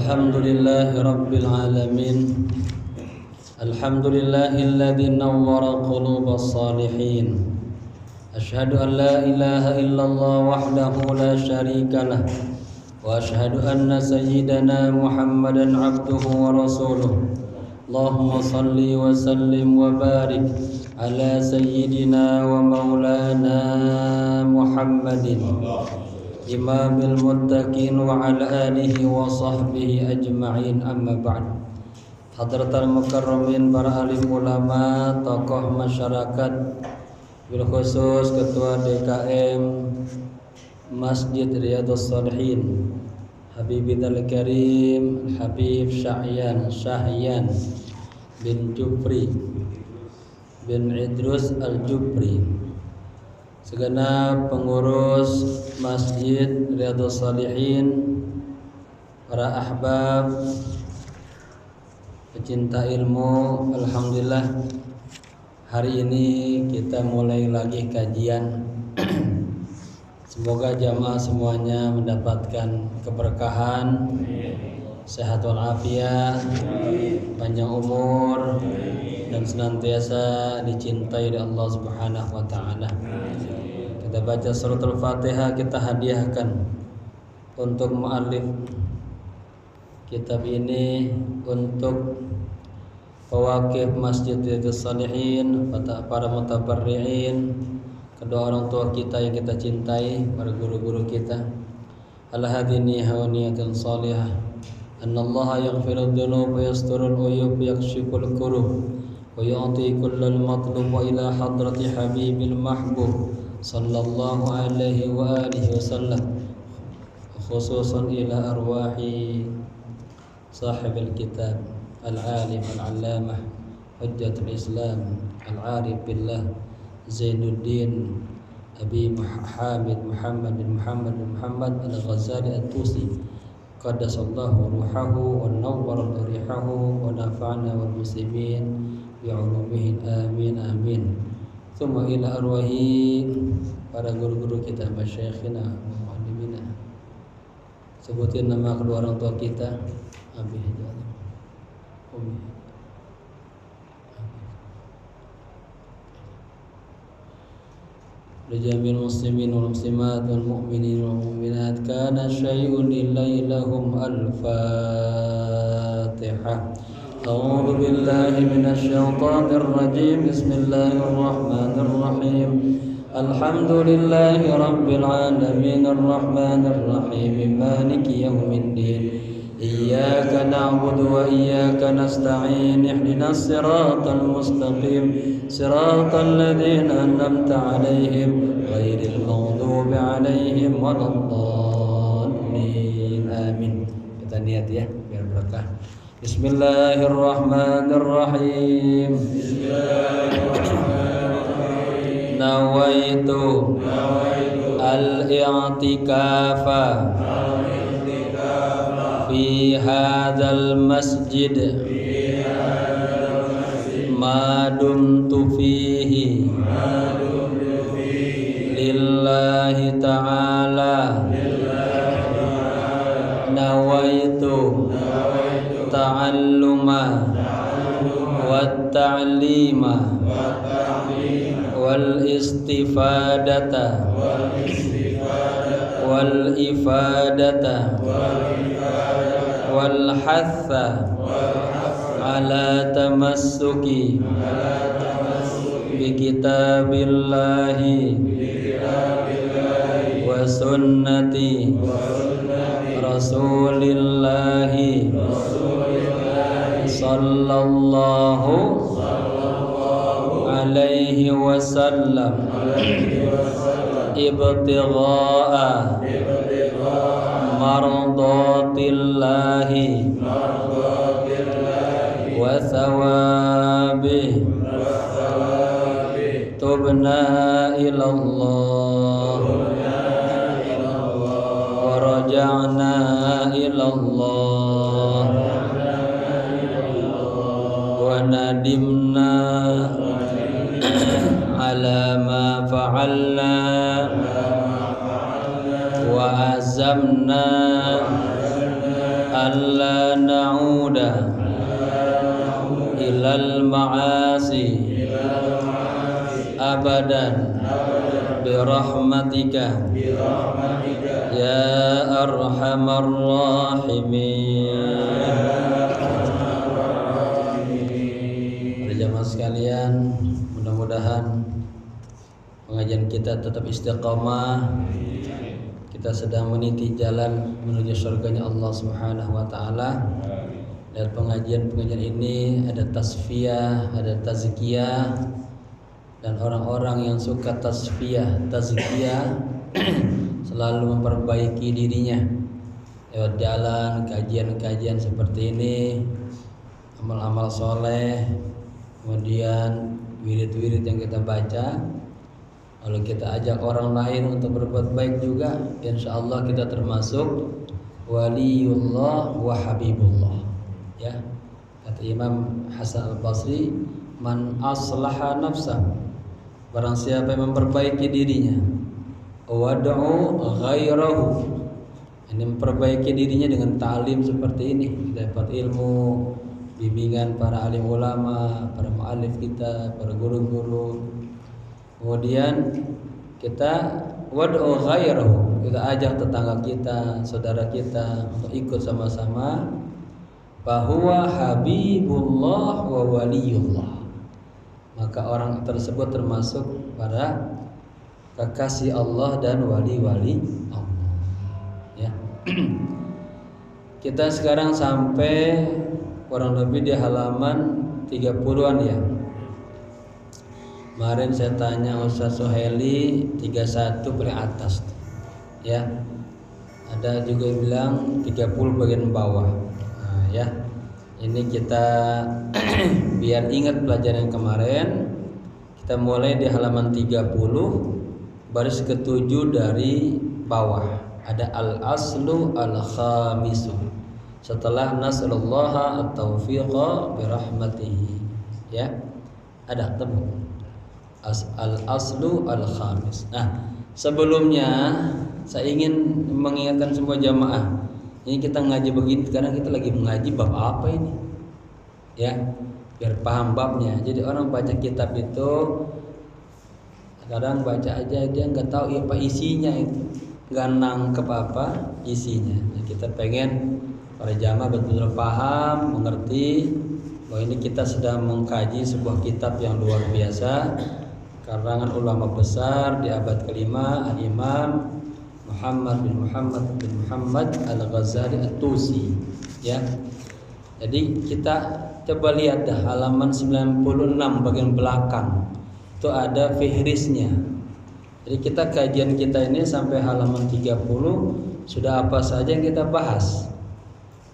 Alhamdulillahi Rabbil Alamin. Alhamdulillahilladzi nawwara qulubas salihin. Asyhadu an la ilaha illallah wahdahu la syarikalah. Wa asyhadu anna sayyidana Muhammadan abduhu wa rasuluh. Allahumma salli wa sallim wa barik ala sayyidina wa maulana Muhammadin Imamil muttaqin wa ala alihi wa sahbihi ajma'in, amma ba'd. Hadratal mukarramin, para alim ulama, tokoh masyarakat, bil khusus Ketua DKM Masjid Riyadhus Shalihin Habibithal Karim Habib Syahyan bin Jufri bin Idrus Al-Jufri, segenap pengurus Masjid Riyadhus Shalihin, para ahbab, pecinta ilmu. Alhamdulillah, hari ini kita mulai lagi kajian. Semoga jamaah semuanya mendapatkan keberkahan, sehat walafiat, panjang umur, dan senantiasa dicintai oleh Allah Subhanahu wa taala. Kita baca suratul Fatihah, kita hadiahkan untuk muallif kitab ini, untuk pewakif Masjid Riyadhus Shalihin, para mutabarri'in, kedua orang tua kita yang kita cintai, para guru-guru kita. Al-hadini hawaniyatin salihah, annallaha yaghfirud dhunub wa yasturul uyub wa yakshiful kurub wa yu'ti kullal matlub wa ila hadrati habibil mahbub sallallahu alaihi wa alihi wasallam, khususan ila arwahi sahibil kitab al-alim al-allamah hujjatul islam al-arif billah Zainuddin Abi Hamid Muhammad bin Muhammad al-Ghazali at-Tusi, qaddasallahu ruhahu wa nawwara rihahu wa nafa'na wal muslimin bi ulumihi, amin amin. Tsumma ila arwahi para guru-guru kita, masyayikhina wa muallimina. Sebutin nama kedua orang tua kita. Abi Umi Rijamil muslimin wal muslimat wal mu'minin wal mu'minat. Kana syai'un ilailahum al-Fatihah. A'udzu billahi minasy syaithanir rajim. Bismillahir rahmanir rahim. Alhamdulillahi rabbil alamin arrahmanir rahim maliki yaumiddin. Iyyaka na'budu wa iyyaka nasta'in. Ihdinas siratal mustaqim, siratal ladzina an'amta 'alaihim ghairil maghdubi 'alaihim waladdallin. Amin. Kita niat ya, biar berkah. Bismillahirrahmanirrahim. Nawaitu al-i'tikafa fi hadzal masjid ma dumtu fihi lillahi ta'ala. Nawaitu ta'alluma wat ta'lima wal istifadata wal ifadata wal hatha ala tamassuki bi kitabillahi wa sunnati rasulillahi sallallahu alaihi wasallam ibtigha'a mardatillahi wa thawabih. Tubna ilallah wa raja'na ilallah wa nadimna ala ma fa'alna wa azamna alla na'uda ilal ma'asi abadan birahmatika ya arhamar rahimin. Para jamaah sekalian, mudah-mudahan pengajian kita tetap istiqamah. Kita sedang meniti jalan menuju surganya Allah Subhanahu wa taala. Dan pengajian ini ada tasfiyah, ada tazkiyah, dan orang-orang yang suka tasfiyah, tazkiyah selalu memperbaiki dirinya lewat jalan kajian-kajian seperti ini, amal-amal soleh, kemudian wirid-wirid yang kita baca. Kalau kita ajak orang lain untuk berbuat baik juga, insya Allah kita termasuk waliullah wa habibullah. Ya, kata Imam Hasan Al-Basri, man aslaha nafsah, barang siapa yang memperbaiki dirinya, wad'u ghairahu, ini memperbaiki dirinya dengan ta'lim seperti ini, dapat ilmu, bimbingan para alim ulama, para mu'alif kita, para guru-guru. Kemudian kita wad'u ghairahu, kita ajak tetangga kita, saudara kita untuk ikut sama-sama, bahwa habibullah wa waliyullah, maka orang tersebut termasuk para kekasih Allah dan wali-wali Allah. Ya. Kita sekarang sampai kurang lebih di halaman 30-an ya. Kemarin saya tanya Ustaz Suhaili 31 paling atas. Ya. Ada juga yang bilang 30 bagian bawah. Nah, ya. Ini kita biar ingat pelajaran yang kemarin. Kita mulai di halaman 30 baris ke-7 dari bawah. Ada al-aslu al-khamisu. Setelah nas'alullaha at-taufiqa birahmatihi. Ya. Ada temu. Al-aslu al-khamis. Nah, sebelumnya saya ingin mengingatkan semua jamaah. Ini kita ngaji begini, sekarang kita lagi mengaji bab apa ini? Ya, biar paham babnya. Jadi orang baca kitab itu kadang baca aja dia nggak tahu apa isinya itu, nggak nangkep apa isinya. Nah, kita pengen para jamaah betul-betul paham, mengerti bahwa ini kita sedang mengkaji sebuah kitab yang luar biasa, karangan ulama besar di abad kelima, Al-Imam Muhammad bin Muhammad Al-Ghazali At-Tusi. Ya. Jadi kita coba lihat dah halaman 96 bagian belakang. Itu ada fihrisnya. Jadi kita kajian kita ini sampai halaman 30 sudah apa saja yang kita bahas.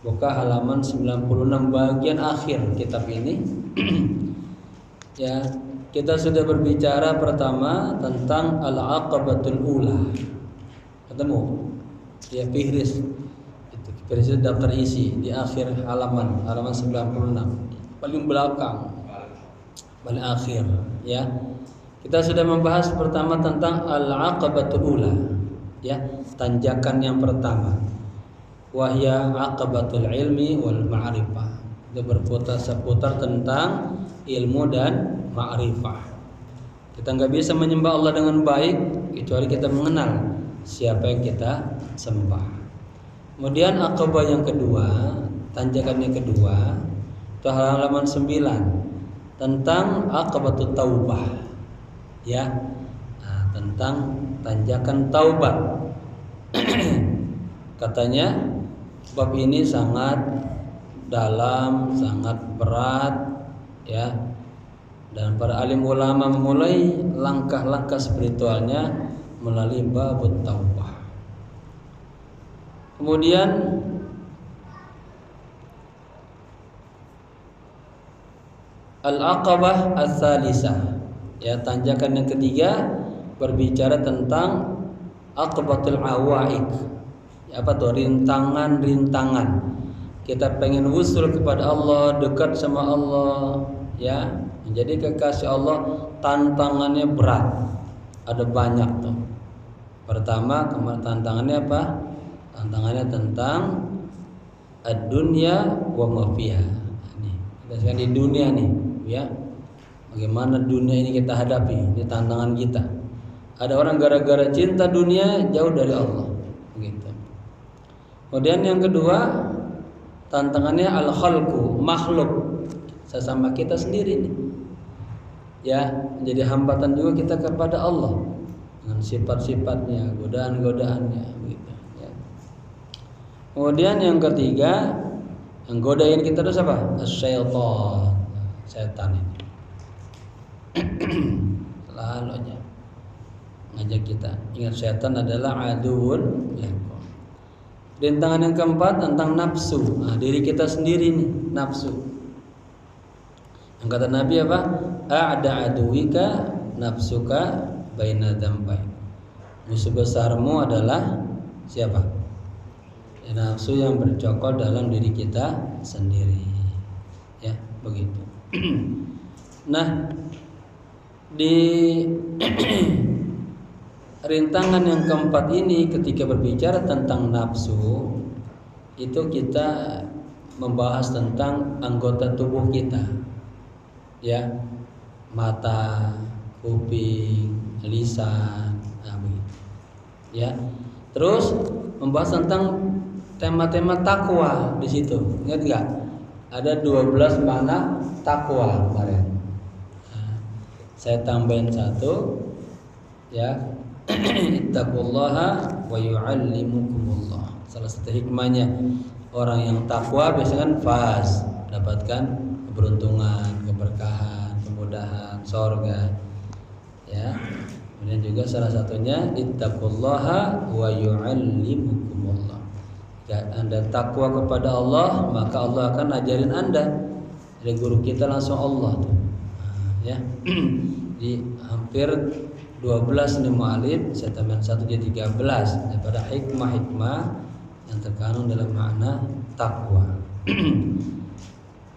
Buka halaman 96 bagian akhir kitab ini. Ya. Kita sudah berbicara pertama tentang al-aqabatul ula. Ketemu? Ya, fihris. Itu fihris daftar isi di akhir halaman 96. Paling belakang. Paling akhir, ya. Kita sudah membahas pertama tentang al-aqabatul ula. Ya, tanjakan yang pertama. Wahya aqabatul ilmi wal ma'rifah. Itu berputar-seputar tentang ilmu dan ma'rifah. Kita nggak bisa menyembah Allah dengan baik kecuali kita mengenal siapa yang kita sembah. Kemudian aqabah yang kedua, tanjakan yang kedua, itu halaman 9 tentang aqabatut taubah. Ya. Nah, tentang tanjakan taubat. Katanya bab ini sangat dalam, sangat berat, ya. Dan para alim ulama memulai langkah-langkah spiritualnya melalui babut taubah. Kemudian al-aqabah ats-tsalisah, ya, tanjakan yang ketiga berbicara tentang aqabatul awaiq. Ya, apa tuh? Rintangan-rintangan. Kita pengen wusul kepada Allah, dekat sama Allah, ya, menjadi kekasih Allah, tantangannya berat. Ada banyak tuh. Pertama, tantangannya apa? Tantangannya tentang ad-dunya wa ma fiha. Ini kita sekarang di dunia nih, ya. Bagaimana dunia ini kita hadapi, ini tantangan kita. Ada orang gara-gara cinta dunia jauh dari Allah, begitu. Kemudian yang kedua, tantangannya al-khalqu, makhluk sesama kita sendiri nih. Ya, menjadi hambatan juga kita kepada Allah dengan sifat-sifatnya, godaan-godaannya, begitu. Ya. Kemudian yang ketiga, yang godain kita itu apa? Syaitan, setan ini. Lalu aja ngajak kita. Ingat, setan adalah aduun lakum. Rintangan yang keempat tentang nafsu. Nah, diri kita sendiri nih, nafsu. Yang kata Nabi apa? A'da aduwika nafsuka baina dzambain. Musuh besarmu adalah siapa? Ya, nafsu yang bercokol dalam diri kita sendiri. Ya, begitu. Nah, di rintangan yang keempat ini ketika berbicara tentang nafsu, itu kita membahas tentang anggota tubuh kita. Ya, mata, kuping, lisan, nah begitu. Ya. Terus membahas tentang tema-tema takwa di situ. Ingat enggak? Ada 12 makna takwa kemarin. Saya tambahin satu, ya. Ittaqullaha wa yu'allimukumullah. Salah satu hikmahnya orang yang takwa biasanya kan faz, dapatkan keberuntungan, keberkahan, kemudahan, surga. Ya. Kemudian juga salah satunya ittaqullaha wa yu'allimukumullah. Jika Anda takwa kepada Allah, maka Allah akan ajarin Anda. Dari guru kita langsung Allah tuh. Ya. Di hampir 12 nih mu'alif, saya tambahin 1 jadi 13 daripada hikmah-hikmah yang terkandung dalam makna takwa.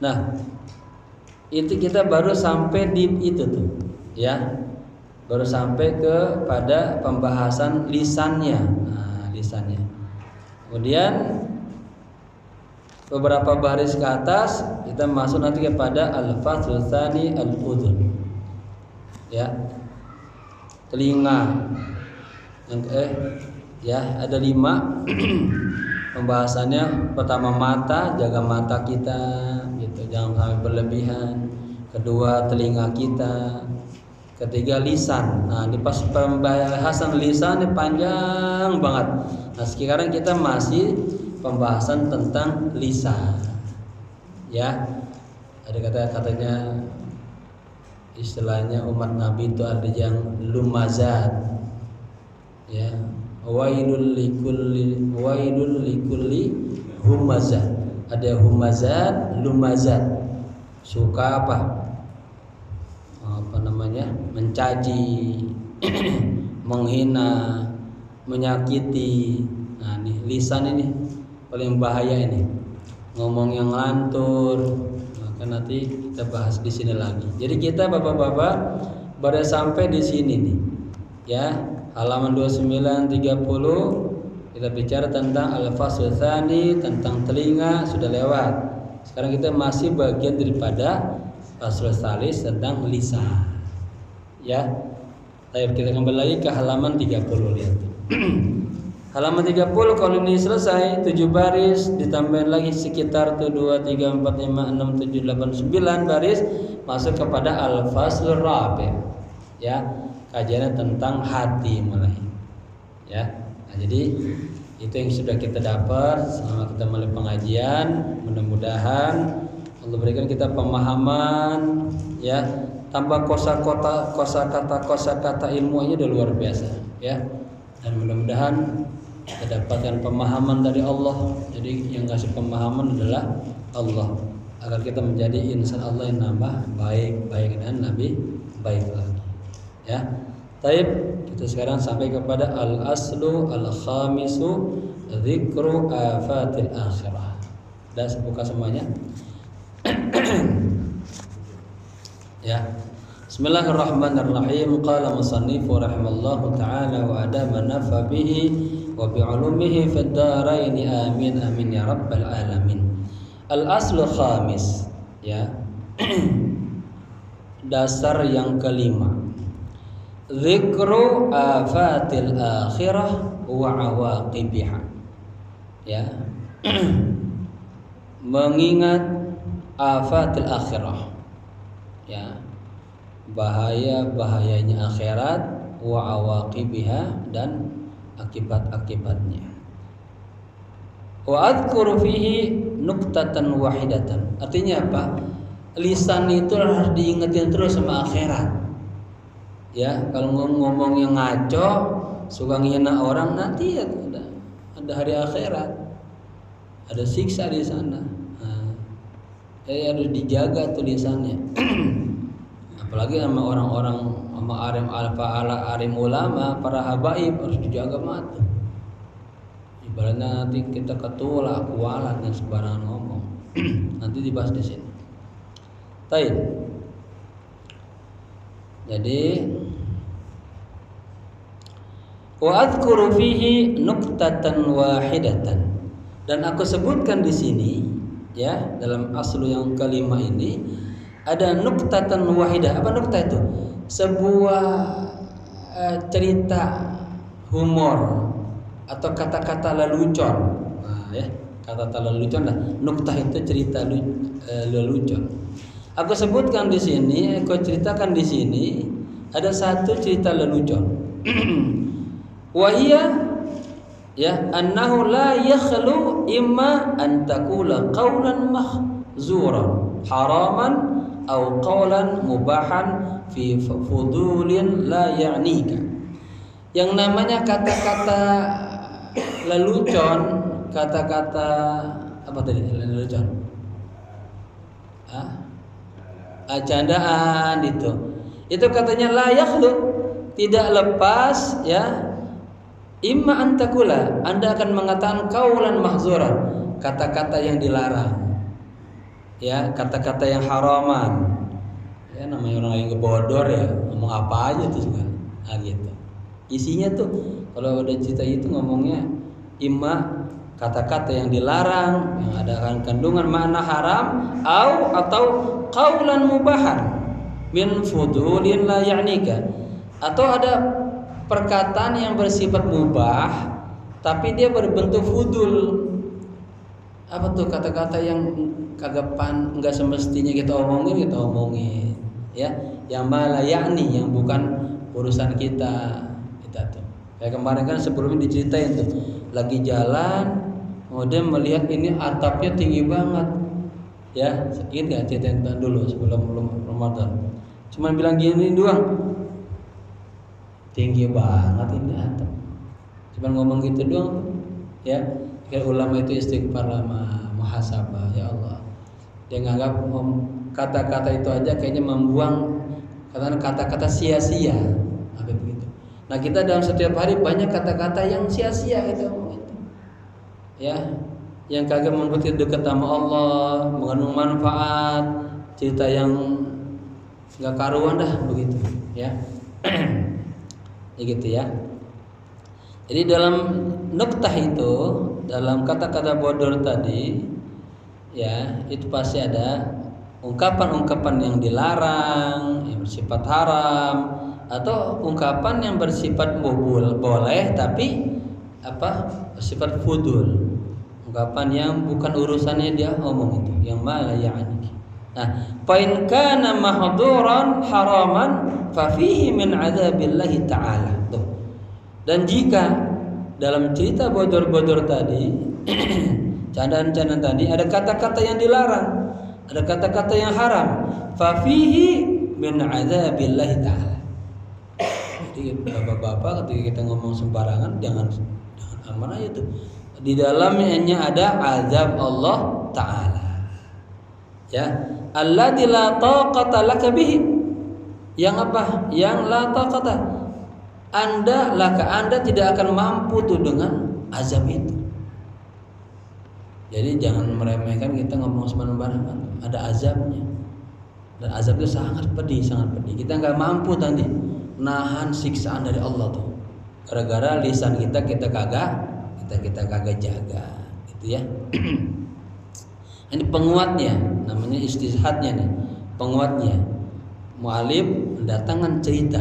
Nah, itu kita baru sampai di itu tuh, ya. Baru sampai kepada pembahasan lisannya. Nah, lisannya. Kemudian beberapa baris ke atas kita masuk nanti kepada al-faslul tsani al-udhun. Ya. Telinga. Yang ya, ada 5 pembahasannya. Pertama mata, jaga mata kita gitu, jangan sampai berlebihan. Kedua, telinga kita. Ketiga, lisan. Nah, di pas pembahasan lisan ini panjang banget. Nah, sekarang kita masih pembahasan tentang lisan. Ya. Ada katanya istilahnya umat Nabi itu ada yang lumazat. Ya. Wailul likulli humazat. Ada humazat, lumazat. Suka apa namanya? Mencaci, menghina, menyakiti. Nah, nih lisan ini paling bahaya ini. Ngomong yang lantur. Maka nanti kita bahas di sini lagi. Jadi kita Bapak-bapak baru sampai di sini nih. Ya, halaman 29 30 kita bicara tentang al-fasl tsani, tentang telinga sudah lewat. Sekarang kita masih bagian daripada fasl tsalis tentang lisan. Ya. Baik, kita kembali lagi ke halaman 30, lihat. Halaman 30 kalau ini selesai 7 baris ditambahin lagi sekitar 2 3 4 5 6 7 8 9 baris masuk kepada al-faslur rabi'. Ya, kajiannya tentang hati mulai. Ya. Nah, jadi itu yang sudah kita dapat selama kita mulai pengajian. Mudah-mudahan Allah berikan kita pemahaman, ya, tambah kosakata ilmunya udah luar biasa, ya. Dan mudah-mudahan kita dapatkan pemahaman dari Allah. Jadi yang kasih pemahaman adalah Allah, agar kita menjadi insan Allah yang nambah baik dan lebih baik lagi. Ya. Taib, kita sekarang sampai kepada al-aslu al-khamisu dzikru afatil akhirah. Sudah buka semuanya. Ya. Bismillahirrahmanirrahim. Qala musannifu rahimallahu ta'ala wa adama nafa bihi wa bi 'ulumihi fid dharain amin amin ya rabbal alamin. Al aslu khamis, ya. Dasar yang kelima, dzikru afatil akhirah wa awaqibiha, ya. Mengingat afatil akhirah, ya, bahaya-bahayanya akhirat, wa awaqibiha, dan akibat-akibatnya. Wa adzkuru fihi nuqtatan wahidatan. Artinya apa? Lisan itu harus diingetin terus sama akhirat. Ya, kalau ngomong yang ngaco, suka ngina orang, nanti ya ada hari akhirat. Ada siksa di sana. Harus dijaga tuh lisannya. Apalagi sama orang-orang, sama arim ulama, para habaib, harus dijaga mata. Ibaratnya nanti kita ketulak, kualat, dan sembarangan ngomong. Nanti dibahas di sini. Baik. Jadi wa adzkuru fihi nuqtatan wahidatan, dan aku sebutkan di sini, ya, dalam aslu yang kelima ini ada nuqtatan wahidah. Apa nuqtah itu? Sebuah cerita humor atau kata-kata lelucon. Nah, ya, kata-kata lelucon lah. Nuqtah itu cerita lelucon. Aku sebutkan di sini, aku ceritakan di sini ada satu cerita lelucon. Wa hiya, ya, annahu la yakhlu imma an taqula qawlan mahzuran haraman aw qawlan mubahan fi fudulin la ya'nika. Yang namanya kata-kata lelucon, kata-kata apa tadi lelucon? Candaan itu katanya la yakhlu, tidak lepas, ya, imma antakula, Anda akan mengatakan qaulan mahzuran, kata-kata yang dilarang, ya, kata-kata yang haraman, ya, namanya orang yang gebodor, ya, ngomong apa aja tuh kan, gitu. Isinya tuh kalau ada cerita itu ngomongnya imma kata-kata yang dilarang, yang ada kandungan makna haram, atau qaulan mubahan min fudulin la ya'nika, atau ada perkataan yang bersifat mubah tapi dia berbentuk fudul. Apa tuh? Kata-kata yang kagak enggak semestinya kita omongin, ya, yang malah yakni, yang bukan urusan kita tuh. Kayak kemarin kan sebelumnya diceritain tuh, lagi jalan kemudian melihat ini atapnya tinggi banget, ya, sedikit nggak ceritain dulu sebelum Ramadan. Cuman bilang gini doang, tinggi banget ini atap. Cuman ngomong gitu doang, ya. Kira ulama itu istighfar lama, muhasabah, ya Allah. Dia nganggap kata-kata itu aja kayaknya membuang kata-kata sia-sia, apa begitu. Nah, kita dalam setiap hari banyak kata-kata yang sia-sia gitu, ya, yang kagak membuat kita dekat sama Allah, mengandung manfaat, cerita yang nggak karuan dah begitu, ya. Ya gitu, ya. Jadi dalam nuktah itu, dalam kata-kata bodor tadi, ya, itu pasti ada ungkapan-ungkapan yang dilarang, yang bersifat haram, atau ungkapan yang bersifat boleh tapi bersifat fudul, ungkapan yang bukan urusannya dia omong itu, yang malah ya'ni. Nah, fa in kana mahduran haraman fa fihi min adzabillahi ta'ala. Tuh. Dan jika dalam cerita bodor-bodor tadi, candaan-candaan tadi, ada kata-kata yang dilarang, ada kata-kata yang haram, fa fihi min adzabillahi ta'ala. Jadi bapak-bapak ketika kita ngomong sembarangan jangan aman aja tuh. Di dalamnya ada azab Allah Ta'ala. Ya, alladzi la taqata laka bihi. Yang apa? Yang la taqata. Anda tidak akan mampu tuh dengan azab itu. Jadi jangan meremehkan kita ngomong sembarangan, ada azabnya. Dan azab itu sangat pedih, sangat pedih. Kita nggak mampu tadi nahan siksaan dari Allah tuh. gara-gara lisan kita kagak jaga, gitu ya. Ini penguatnya, namanya istishadnya nih, penguatnya. Mu'alif mendatangkan cerita.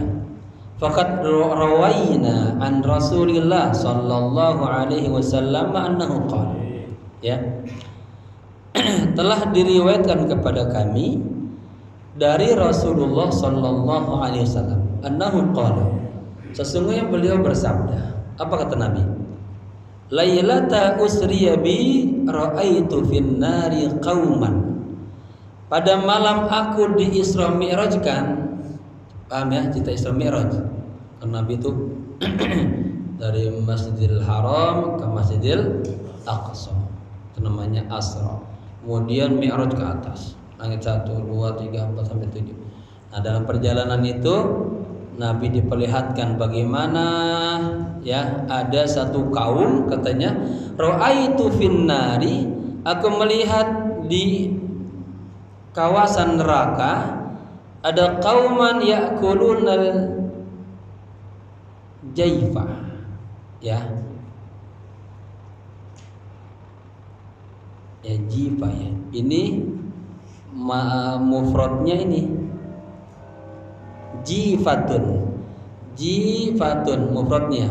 Faqad rawayna an Rasulillah sallallahu alaihi wasallam annahu qala. Ya. Telah diriwayatkan kepada kami dari Rasulullah sallallahu alaihi wasallam annahu qala. Sesungguhnya beliau bersabda. Apa kata Nabi? Lailata usriya bi ra'aitu fin nari qauman. Pada malam aku di Isra Mi'rajkan. Paham ya, cerita Isra Mi'raj. Karena Nabi itu dari Masjidil Haram ke Masjidil Aqsa. Itu namanya Asra. Kemudian Mi'raj ke atas. Langit 1, 2, 3, 4 sampai 7. Nah, dalam perjalanan itu Nabi diperlihatkan bagaimana ya ada satu kaum, katanya ra'aitu finnari, aku melihat di kawasan neraka ada kauman ya'kulunal jaifa, ya jifa ya. Ini mufradnya ini jifatun mufradnya,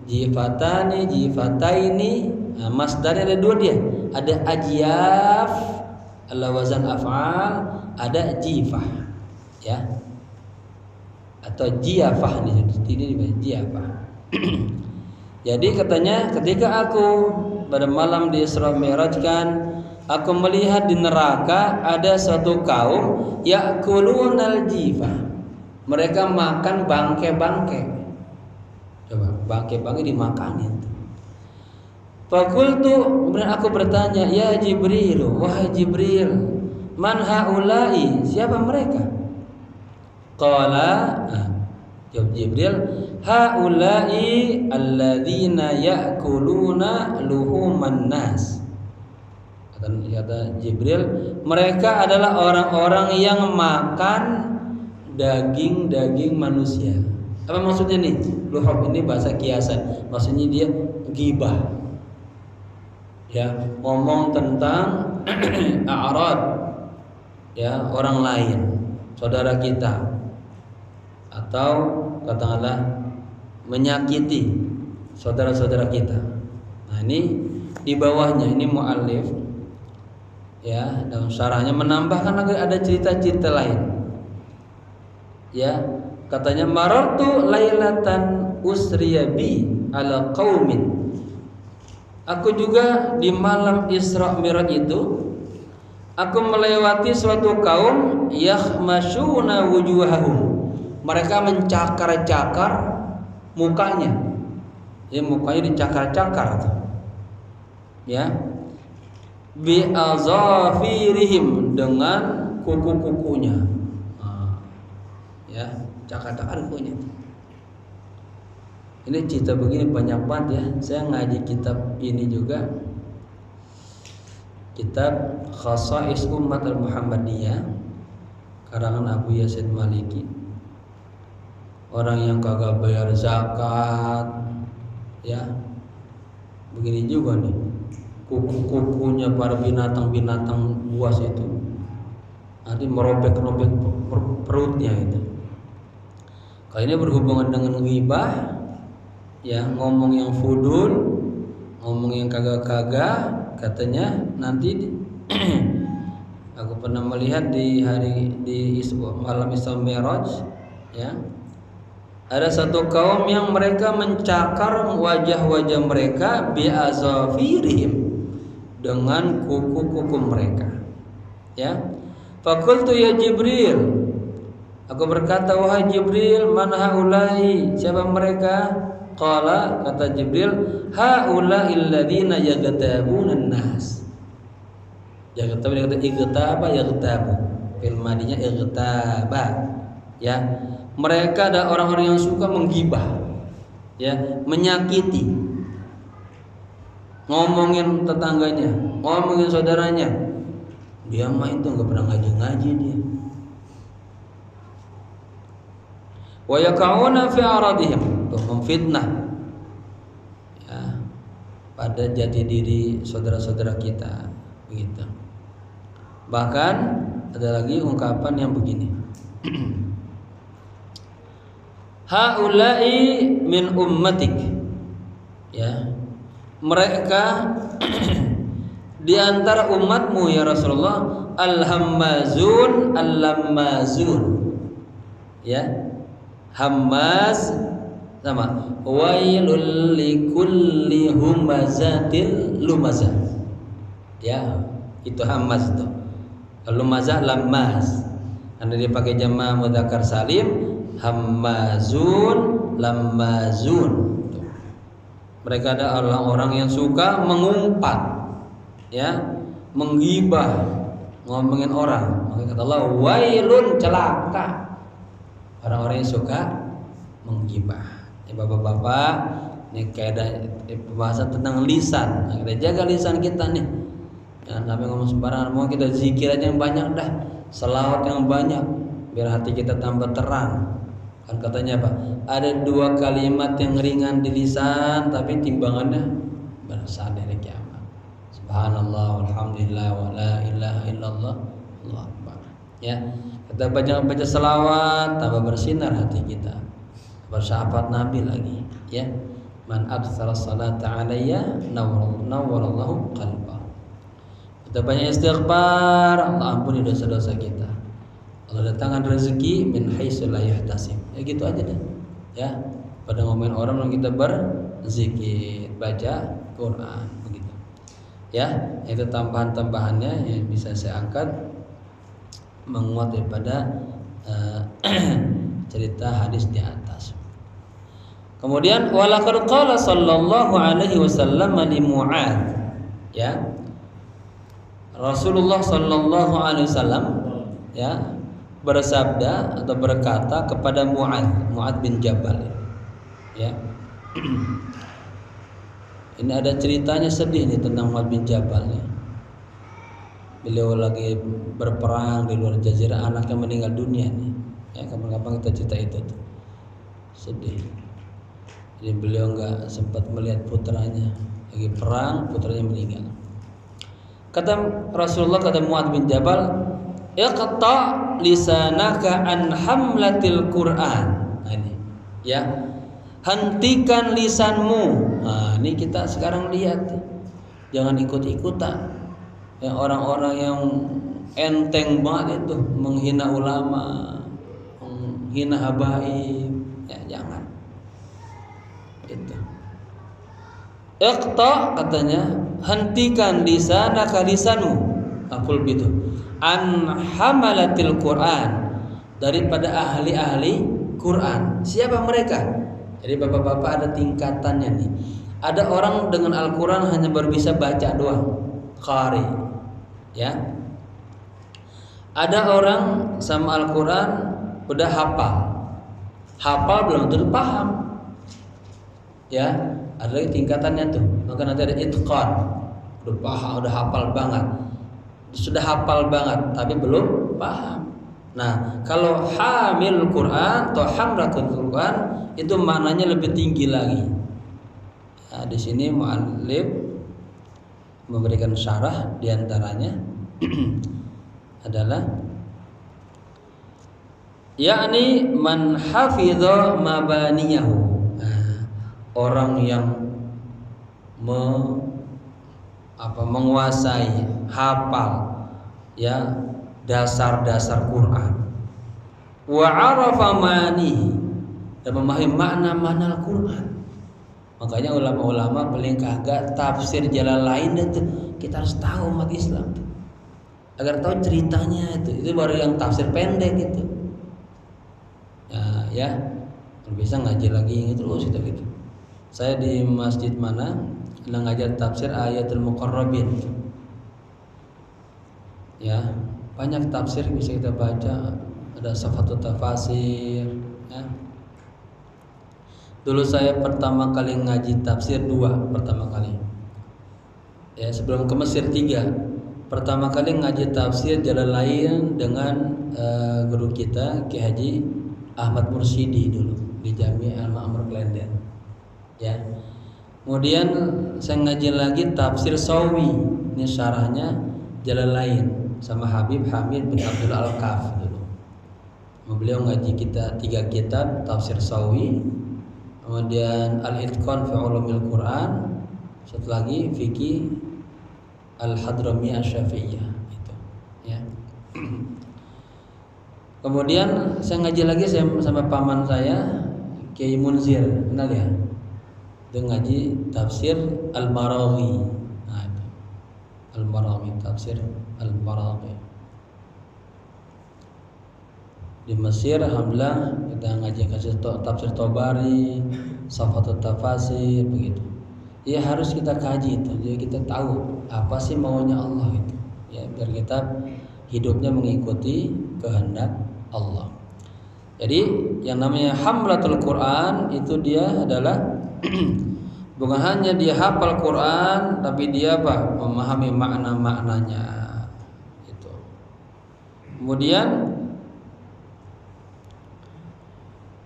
jifatani, jifataini. Nah, masdarnya ada dua dia, ada ajyaf ala wazan af'al, ada jifah ya, atau jiyafah nih, ini jiyafah. Jadi katanya ketika aku pada malam di Isra Mi'raj kan, aku melihat di neraka ada suatu kaum ya'kulunal jifah. Mereka makan bangke-bangke. Coba, bangke-bangke dimakanin. Fakultu, kemudian aku bertanya, ya Jibril, wahai Jibril, man haula'i, siapa mereka? Qala, jawab Jibril, haula'i alladzina ya'kuluna luhuman nas. Kata Jibril, mereka adalah orang-orang yang makan daging-daging manusia. Apa maksudnya nih? Luhum ini bahasa kiasan. Maksudnya dia ghibah. Ya, ngomong tentang a'rad, ya, orang lain, saudara kita, atau katakanlah menyakiti saudara-saudara kita. Nah, ini di bawahnya ini muallif ya dalam syarahnya menambahkan agar ada cerita-cerita lain. Ya, katanya marartu lailatan usriya bi ala qaumin. Aku juga di malam Isra Mi'raj itu aku melewati suatu kaum yakhmashuna wujuhahum. Mereka mencakar-cakar mukanya. Ya, mukanya dicakar-cakar tuh. Ya. Bi azafirihim, dengan kuku-kukunya. Ya, cakar-cakar kukunya. Ini cerita begini banyak banget ya. Saya ngaji kitab ini juga, kitab Khasa'is Ummat Al-Muhammadiyah karangan Abu Yazid Maliki. Orang yang kagak bayar zakat, ya, begini juga nih, kuku-kukunya para binatang-binatang buas itu nanti merobek-robek perutnya itu. Kalau ini berhubungan dengan ghibah, ya, ngomong yang fudul, ngomong yang kagak-kagak, katanya nanti aku pernah melihat di malam Isra Mi'raj, ya, ada satu kaum yang mereka mencakar wajah-wajah mereka bi azafirihim, dengan kuku-kuku mereka. Ya, fakultu ya Jibril, aku berkata, wahai Jibril, man haulai, siapa mereka? Qala, kata Jibril, haula'il ladzina yaghtabunan nas. Yaghtabu, kata ightaba, yaghtabu, fil madinya ightaba. Ya, mereka ada orang-orang yang suka menggibah, ya, menyakiti, ngomongin tetangganya, ngomongin saudaranya. Dia main tuh nggak pernah ngaji dia. Wa yaqauna fi aradihim, untuk memfitnah ya pada jati diri saudara-saudara kita begitu. Bahkan ada lagi ungkapan yang begini. Haula'i min ummatik. Ya. Mereka di antara umatmu ya Rasulullah, al-hammazun al-lammazun. Ya. Hammaz sama wailul likulli humazatil lumazah. Ya, itu hammaz itu. Lumazah lammaz. Karena dia pakai jama' mudzakkar salim, hammazun lammazun. Mereka ada orang-orang yang suka mengumpat, ya, menggibah, ngomongin orang. Maka kata Allah, wailun, celaka orang-orang yang suka menggibah. Ya, bapak-bapak, ini kaidah pembahasan tentang lisan. Nah, kita jaga lisan kita nih. Jangan sampai ngomong sembarangan. Mau kita zikir aja yang banyak dah, selawat yang banyak, biar hati kita tambah terang. Kan katanya apa? Ada 2 kalimat yang ringan di lisan tapi timbangannya besar dari kiamat. Subhanallah walhamdulillah wa la ilaha illallah Allahu akbar. Ya, kita baca selawat tambah bersinar hati kita. Bersyafaat Nabi lagi, ya. Man aktsara salata alayya nawwarallahu qalbah. Kita banyak istighfar, Allah ampuni dosa-dosa kita. Allah datangkan rezeki min haitsu la yahtasib. Ya gitu aja deh. Ya, pada ngomongin orang yang kita berzikir, baca Quran begitu. Ya, itu tambahan-tambahannya yang bisa saya angkat menguat daripada cerita hadis di atas. Kemudian walaqad qala sallallahu alaihi wasallam li Mu'adz. Ya. Rasulullah sallallahu alaihi wasallam ya bersabda atau berkata kepada Mu'adz bin Jabal. Ya. Ini ada ceritanya sedih nih tentang Mu'adz bin Jabal nih. Beliau lagi berperang di luar jazirah, anaknya meninggal dunia nih. Ya, kapan-kapan kita cerita itu tuh. Sedih. Jadi beliau enggak sempat melihat putranya lagi perang, putranya meninggal. Kata Rasulullah, kata Mu'adz bin Jabal, iqta lisanaka an hamlatil Qur'an. Nah, ini ya, hentikan lisanmu. Nah, ini kita sekarang lihat, jangan ikut-ikutan ya, orang-orang yang enteng banget itu menghina ulama, menghina habaib, ya jangan. Itu. Iqta katanya, hentikan lisanaka, lisanmu, akul gitu. An hamalatil Quran, daripada ahli-ahli Quran. Siapa mereka? Jadi bapak-bapak ada tingkatannya nih. Ada orang dengan Al-Quran hanya bisa baca doang, qari. Ya. Ada orang sama Al-Quran udah hafal. Hafal belum tentu paham. Ya, ada lagi tingkatannya tuh. Maka nanti ada itqan. Udah paham, udah hafal banget. Sudah hafal banget tapi belum paham. Nah, kalau hamil Quran atau hamlatul Quran itu maknanya lebih tinggi lagi. Nah, di sini mu'allif memberikan syarah, diantaranya adalah yakni man hafidha mabaniyahu. Nah, orang yang menguasai, hafal ya dasar-dasar Quran, wa arafa ma'ani, dan memahami makna-makna Al-Quran. Makanya ulama-ulama paling kagak tafsir jalan lain itu kita harus tahu umat Islam tuh. Agar tahu ceritanya itu baru yang tafsir pendek itu. Ya, kalau bisa ngaji lagi terus gitu. Saya di masjid mana ngajar tafsir ayatul muqarrabin. Ya, banyak tafsir bisa kita baca, ada Safatut Tafasir ya. Dulu saya pertama kali ngaji tafsir 2 pertama kali. Ya, sebelum ke Mesir 3. Pertama kali ngaji tafsir jalan lain dengan guru kita Ki Haji Ahmad Mursidi dulu di Jami' Al-Ma'mur Klenden. Ya. Kemudian saya ngaji lagi tafsir Sawi. Ini syarahnya Jalalain sama Habib Hamid bin Abdul Al-Kaf dulu. Beliau ngaji kita 3 kitab tafsir Sawi, kemudian Al-Itqan fi Ulumil Quran, satu lagi Fikih Al-Hadrami Asy-Syafi'iyah itu, ya. Kemudian saya ngaji lagi sama paman saya Kiai Munzir, kenal ya? Itu ngaji tafsir Al-Maraghi. Nah, itu. Al-Maraghi, tafsir Al-Maraghi. Di Mesir alhamdulillah kita ngaji kasih tafsir Tabari, Safatut Tafasir begitu. Ya harus kita kaji itu, jadi kita tahu apa sih maunya Allah itu. Ya biar kita hidupnya mengikuti kehendak Allah. Jadi yang namanya hamlatul Quran itu dia adalah bukan hanya dia hafal Quran, tapi dia apa? Memahami makna-maknanya itu. Kemudian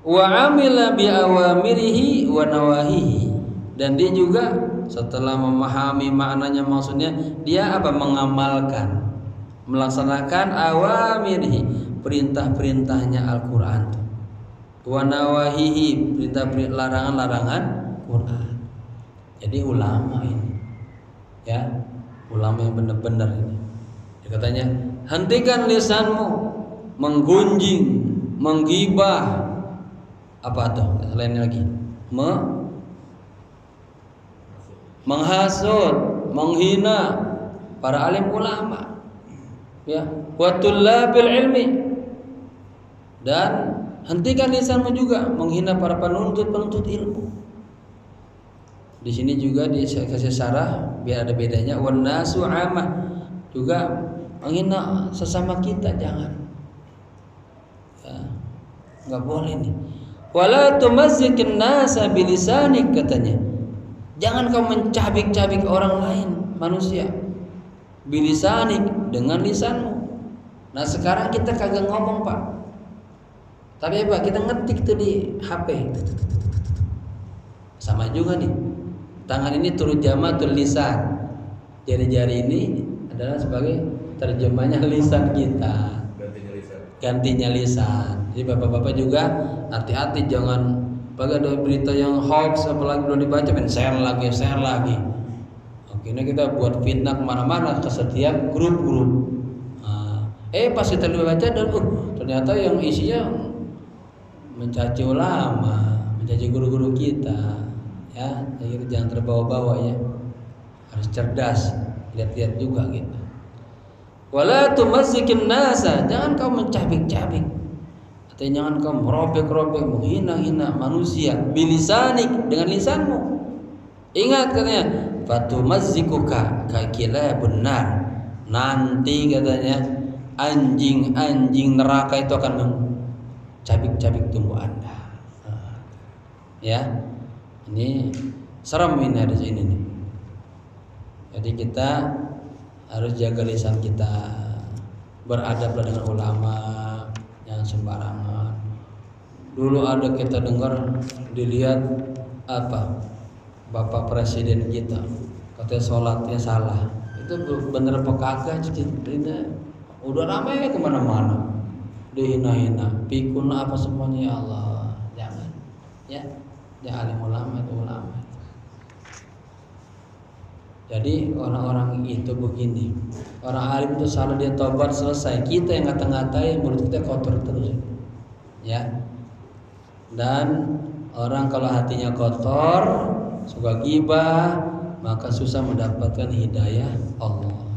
wa amila bi awamirihi wa nawahihi, dan dia juga setelah memahami maknanya, maksudnya dia apa? Mengamalkan, melaksanakan awamirihi, perintah-perintahnya Al-Qur'an, wa nawahihi, perintah larangan-larangan Quran. Jadi ulama ini, ya, ulama yang benar-benar ini. Dia katanya, hentikan lisanmu menggunjing, menggibah, apa tuh selain lagi, menghasut, menghina para alim ulama, ya, wa tullabil ilmi, dan hentikan lisanmu juga menghina para penuntut ilmu. Di sini juga dikasih syarah biar ada bedanya, wan nasu amah, juga menghina sesama kita jangan, ya, nggak boleh nih. Wala tumazzikin nasa bilisanik, katanya. Jangan kau mencabik-cabik orang lain, manusia. Bilisanik, dengan lisanmu. Nah sekarang kita kagak ngomong Pak, tapi apa? Kita ngetik tuh di HP. Sama juga nih. Tangan ini turjamatul lisan. Jari-jari ini adalah sebagai terjemahnya lisan kita. Gantinya lisan. Jadi bapak-bapak juga hati-hati, jangan bagi ada berita yang hoax apalagi belum dibaca share lagi. Oke, ini kita buat fitnah kemana-mana ke setiap grup. Pas kita baca dan ternyata yang isinya mencaci ulama, mencaci guru-guru kita, ya. Jadi jangan terbawa-bawa ya. Harus cerdas, lihat-lihat juga gitu. Wala tumazzikin nasa, jangan kau mencabik-cabik, atau jangan kau merobek-robek, menghina-hina manusia, bilisanik, dengan lisanmu. Ingat katanya, fatumazzikuka kakila benar, nanti katanya anjing-anjing neraka itu akan mencabik-cabik tubuh Anda. Ya, ini serem ini ada sini nih. Jadi kita harus jaga lisan kita, beradablah dengan ulama, jangan sembarangan. Dulu ada kita dengar, dilihat apa, Bapak Presiden kita katanya sholatnya salah, itu bener apa kagak? Udah ramai kemana-mana, dihina-hina, pikun apa semuanya, ya Allah, jangan, ya, alim ulama itu ulama. Jadi orang-orang itu begini, orang alim itu salah dia tobat selesai, kita yang ngata-ngatain mulut kita kotor terus, ya. Dan orang kalau hatinya kotor, suka gibah, maka susah mendapatkan hidayah Allah,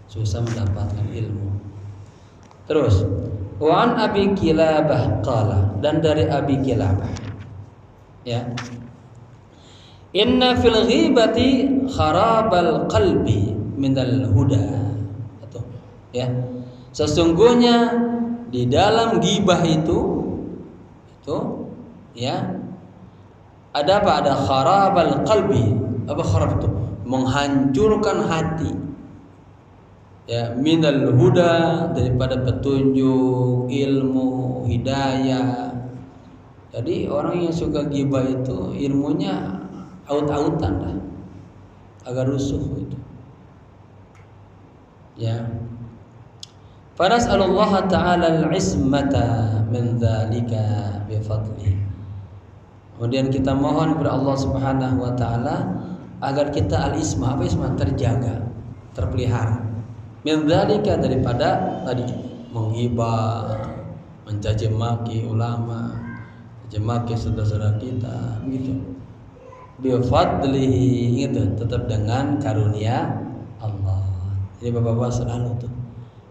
susah mendapatkan ilmu. Terus, Wan Abi Kilabah qala, dan dari Abi Kilabah, ya. Inna fil ghibati kharabal qalbi minal huda. Atau ya, sesungguhnya di dalam ghibah itu ya, ada apa? Ada kharabal qalbi. Apa kharab itu? Menghancurkan hati. Ya, minal huda, daripada petunjuk, ilmu, hidayah. Jadi orang yang suka ghibah itu ilmunya aut-autan lah, agak rusuh itu. Ya. Fanas'alullah ta'ala al-ismata min dzalika bi fadli. Kemudian kita mohon kepada Allah Subhanahu wa taala agar kita al-isma, apa isma? Terjaga, terpelihara. Min dzalika, daripada tadi menghibah, mencaci maki ulama, mencaci maki saudara-saudara kita, begitu. Bi fadlihi, itu tetap dengan karunia Allah. Jadi bapak-bapak selalu tuh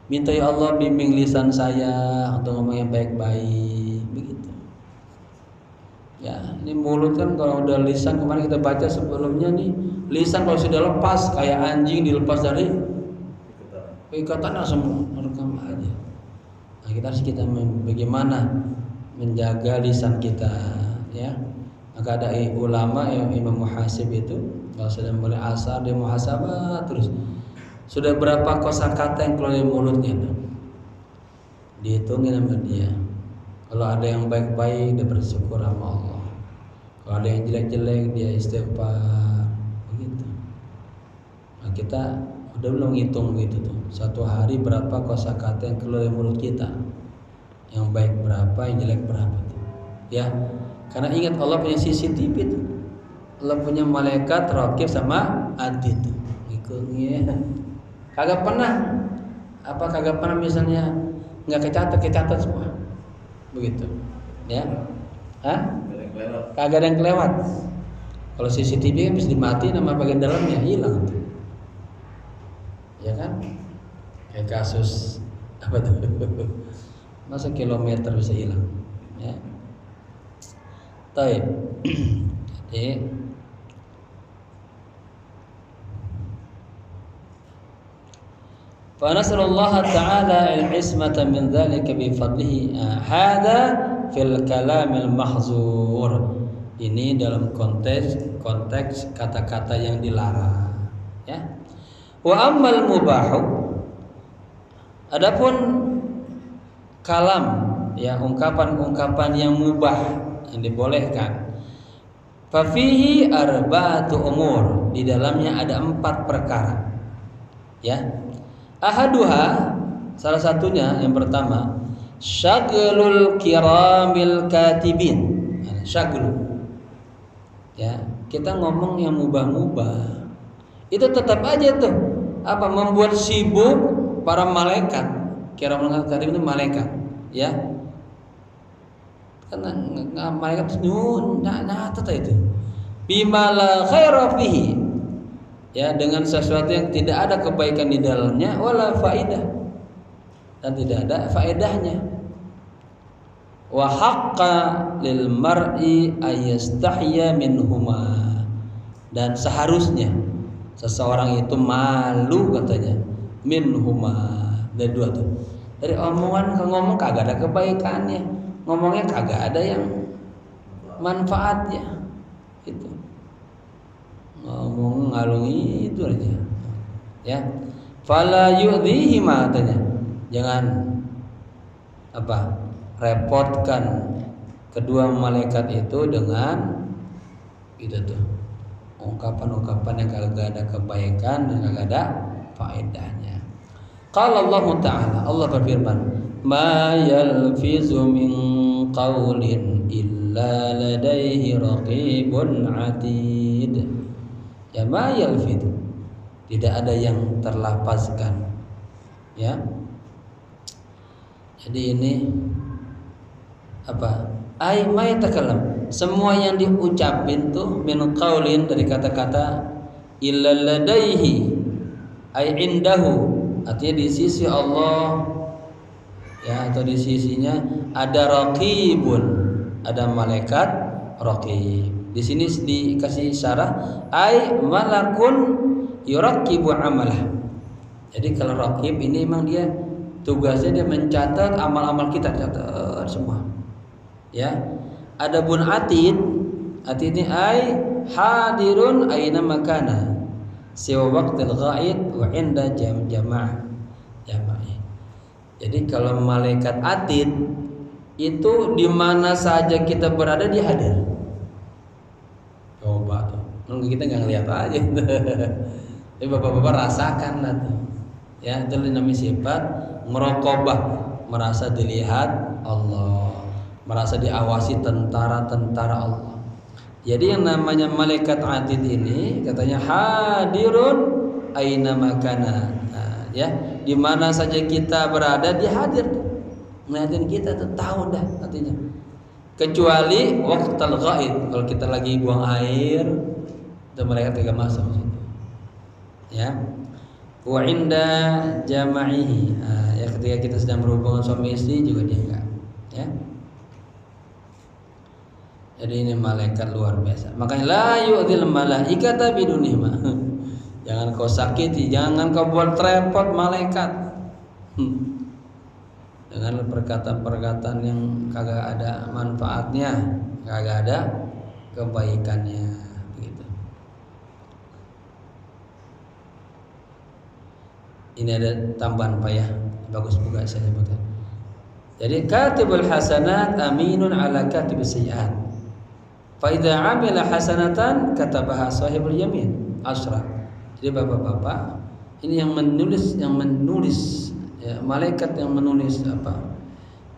minta, ya Allah bimbing lisan saya untuk ngomong yang baik-baik, begitu. Ya, ini mulut kan, kalau udah lisan, kemarin kita baca sebelumnya nih, lisan kalau sudah lepas kayak anjing dilepas dari ikatan langsung merekam aja. Nah, kita bagaimana menjaga lisan kita, ya. Maka ada ulama yang Imam Muhasib itu kalau sudah mulai asar dia muhasabah terus. Sudah berapa kosakata yang keluar dari mulutnya tuh? Dihitungin sama dia. Kalau ada yang baik-baik dia bersyukur sama Allah. Kalau ada yang jelek-jelek dia istighfar, begitu. Nah, kita udah belum ngitung begitu tuh. Satu hari berapa kosakata yang keluar dari mulut kita? Yang baik berapa, yang jelek berapa tuh? Ya, karena ingat Allah punya CCTV tuh. Allah punya malaikat raqib sama atid tuh. Ikutnya. Kagak pernah misalnya nggak kecatat semua, begitu, ya? Kagak ada yang kelewat. Kalau CCTV kan bisa dimatiin sama bagian dalamnya hilang tuh, ya kan? Kayak kasus apa tuh? Masa kilometer bisa hilang, ya? Taib. Jadi Fanas'alullah ta'ala al-ismata min dzalika bi fadlihi. Hada fil kalamil mahzur. Ini dalam konteks kata-kata yang dilarang, ya. Wa ammal mubahu, adapun kalam, ya, ungkapan-ungkapan yang mubah yang dibolehkan. Fa fihi arba'atu umur, di dalamnya ada 4 perkara. Ya. Ahaduha, salah satunya yang pertama, syaglul kiramil katibin. Syaglu. Ya, kita ngomong yang mubah-mubah. Itu tetap aja tuh apa membuat sibuk para malaikat. Kiramul katibin itu malaikat, ya. Karena malaikat nyatat itu. Bima la khaira fihi. Ya, dengan sesuatu yang tidak ada kebaikan di dalamnya, wala faidah, dan tidak ada faedahnya. Wa haqqa lil mar'i ayastahya minhuma, dan seharusnya seseorang itu malu katanya minhuma, dari dua tuh. Dari omongan ke ngomong kagak ada kebaikannya, ngomongnya kagak ada yang manfaatnya, itu. Ngomong ngalung itu aja, ya. Fala yu'dhihi, katanya, jangan apa repotkan kedua malaikat itu dengan itu tuh ungkapan-ungkapan yang kagak ada kebaikan dan kagak ada faedahnya. Qala Allah Ta'ala, Allah berfirman, ma yalfizu min qawlin illa ladaihi raqibun atid. Ya, ma yalfidu, tidak ada yang terlafazkan, ya. Jadi ini apa? Ai ma yatakallam, semua yang diucapin tuh min qaulin, dari kata-kata, illa ladaihi ai indahu, artinya di sisi Allah, ya, atau di sisinya ada raqibun, ada malaikat raqib. Di sini dikasih syarah, ai malakun yuraqibu amalah. Jadi kalau raqib ini memang dia tugasnya dia mencatat amal-amal kita, catat semua. Ya. Adapun atid ini ai hadirun aina makana siwa waqtil ghaid wa inda jamaah. Jadi kalau malaikat atid itu di mana saja kita berada dia hadir. Coba tuh, kita nggak ngeliat aja. Tapi bapak-bapak rasakan lah tuh. Ya, itu namanya sifat merokobah, merasa dilihat Allah, merasa diawasi tentara-tentara Allah. Jadi yang namanya malaikat atid ini katanya hadirun aina makana. Nah, ya, di mana saja kita berada dia hadir. Ngeliatin kita tuh tahu dah artinya. Kecuali waqtal ghaid, kalau kita lagi buang air, itu malaikat tidak masuk situ. Ya. Wa inda jama'ihi. Nah, ya ketika kita sedang berhubungan suami istri juga dia enggak, ya. Jadi ini malaikat luar biasa. Makanya la yu'dzil malaikata bidunihma. Jangan kau sakiti, jangan kau buat repot malaikat. Dengan perkataan-perkataan yang kagak ada manfaatnya, kagak ada kebaikannya, begitu. Ini ada tambahan Pak ya, bagus juga saya sebutkan. Jadi katibul hasanat aminun ala katibus sayyi'at. Fa idza 'amila hasanatan katabaha sahibul yamin asra. Jadi bapak-bapak, ini yang menulis ya, malaikat yang menulis apa?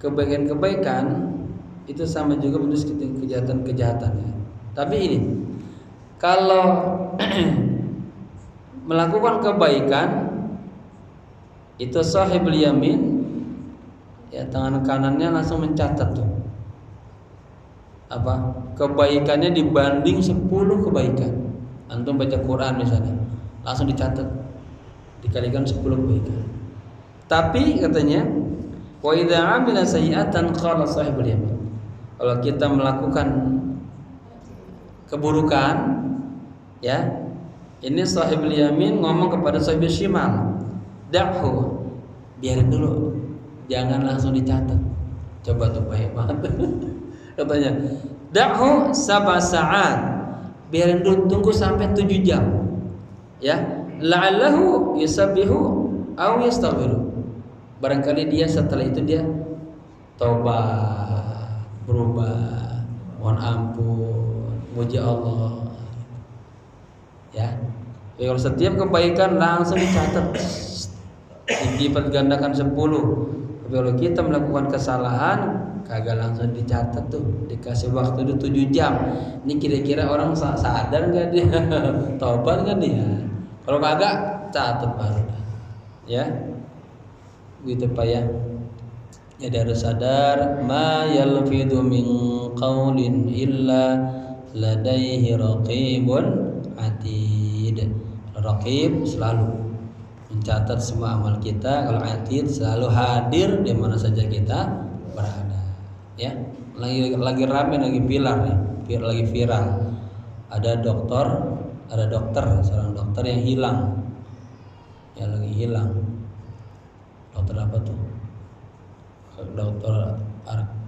Kebaikan-kebaikan itu sama juga menulis kejahatan-kejahatan ya. Tapi ini kalau melakukan kebaikan itu sahibul yamin ya, tangan kanannya langsung mencatat tuh apa kebaikannya dibanding 10 kebaikan. Antum baca Quran misalnya, langsung dicatat dikalikan 10 kebaikan. Tapi katanya wa idza 'amila sayyi'atan qala sahibul yamin. Kalau kita melakukan keburukan ya, ini sahibul yamin ngomong kepada sahibul shimal, da'hu, biarin dulu, jangan langsung dicatat. Coba tuh baik banget. Katanya da'hu 7 sa'at, biarin dulu, tunggu sampai 7 jam ya, la'allahu yusabbihu aw yastaghfiru. Barangkali dia setelah itu dia taubat, berubah, mohon ampun, muji Allah ya. Jadi kalau setiap kebaikan langsung dicatat, dilipat gandakan 10. Tapi kalau kita melakukan kesalahan kagak langsung dicatat tuh, dikasih waktu itu 7 jam. Ini kira-kira orang sadar nggak dia? Taubat nggak dia? Kalau kagak catat baru ya. Gitu Pak ya. Jadi harus sadar ma yalfidu min qaulin illa ladaihi raqibun atid. Raqib selalu mencatat semua amal kita, kalau atid selalu hadir di mana saja kita berada. Ya, lagi rame, lagi pilar nih, lagi viral. Ada dokter, seorang dokter yang hilang. Ya lagi hilang. Dokter apa tuh? Dokter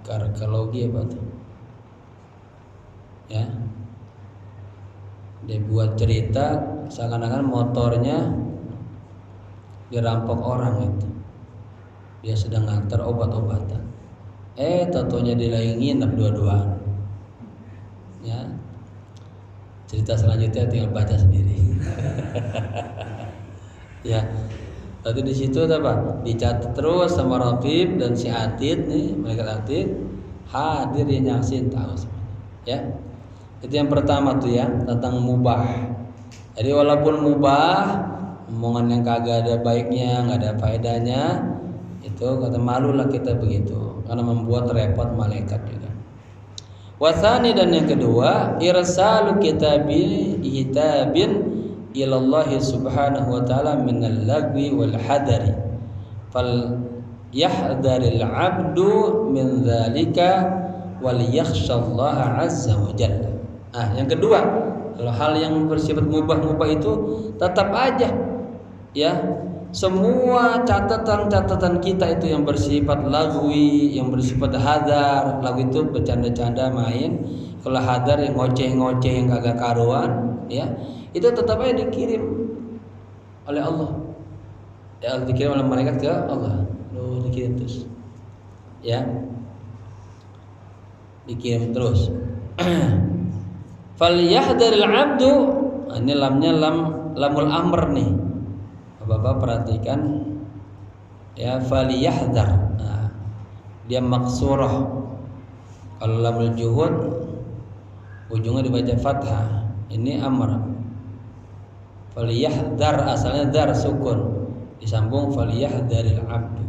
arkeologi apa tuh? Ya. Dia buat cerita seakan-akan motornya dirampok orang itu. Dia sedang ngantar obat-obatan. Tentunya dia lagi nginep dua-duaan. Ya. Cerita selanjutnya tinggal baca sendiri. Ya. Tadi di situ apa? Dicatat terus sama Raqib dan si Atid nih, malaikat Atid hadir dia nyaksin tahu semuanya. Ya. Itu yang pertama tuh ya, tentang mubah. Jadi walaupun mubah, omongan yang kagak ada baiknya, nggak ada faedahnya, itu kata malulah kita begitu, karena membuat repot malaikat juga. Wasani, dan yang kedua, irsalu kitabin ilallahi subhanahu wa ta'ala minal lagwi wal hadari fal yahdharil abdu min dzalika wal yakhshallaha azza wa jalla. Yang kedua, kalau hal yang bersifat mubah-mubah itu tetap aja ya, semua catatan-catatan kita itu yang bersifat lagwi, yang bersifat hadar. Lagwi itu bercanda-canda main, kalau hadar yang ngoceh-ngoceh yang kagak karuan ya, itu tetap aja dikirim oleh Allah. Ya, dikirim oleh malaikat ke Allah. Dikirim terus. Ya. dikirim terus. Falyahdharil 'abdu, ini lamnya lamul amr nih. Bapak perhatikan ya, falyahdhar. Nah, dia maksurah. Kalau lamul juhud ujungnya dibaca fathah. Ini amr. Falyahdhar asalnya dar sukun, disambung falyahdharil 'abdu.